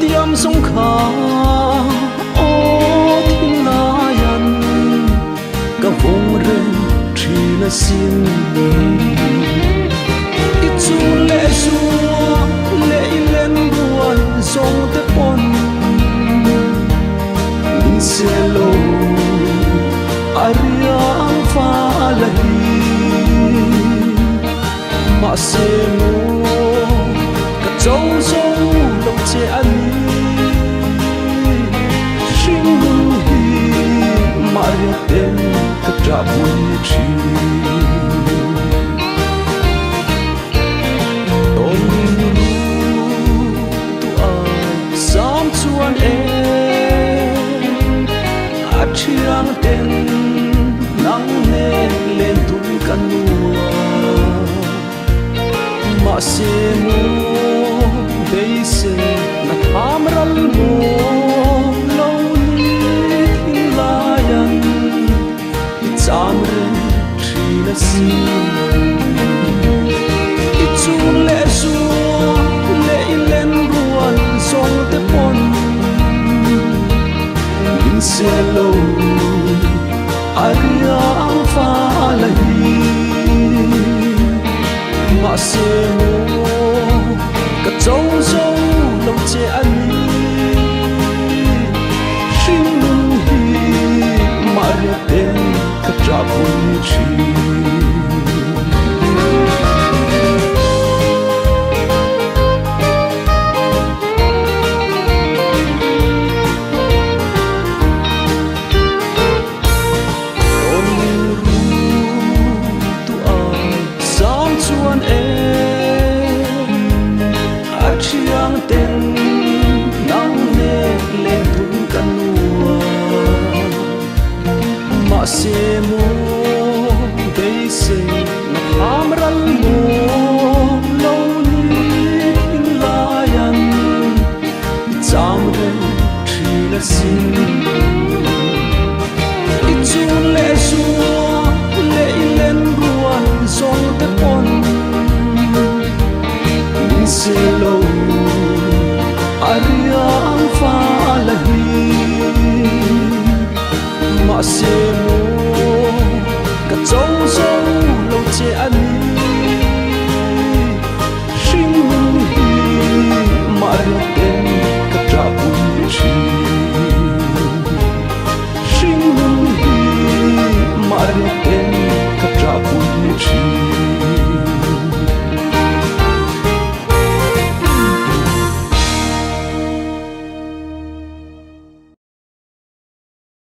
tiêm sông khá ô thiên lion cả vùng rừng chỉ là xin ít chu lệ xua lệ lên buồn sông tới bồn min xe lô ariang pha lahi mà xe mô cả châu sông đông che ani sinh hi mà riêng tên cả trả vui chi ôm tu ai dám chuan em à chiang tên nắng lên lên tuổi căn mùa mà xe mô bây giờ là tham răn mô lâu ní thiên lion chạm rừng chỉ là xin ít chu lệ xua lệ lên buồn sông tới bồn min xe lâu ariang pha lahi mà xe mô cả châu sông đông che ani sinh hi mà riêng tên cả trả vui chi chiang tên nắng nề lên thung căn mùa mà xe mô bây giờ là tham răn mô lâu ní thiên lion chạm rừng chỉ là xin ít chu lệ xua lệ lên buồn sông tới bồn min xe lâu ariang pha lahi mà xe mô cả châu sông lâu che ani sinh hi mà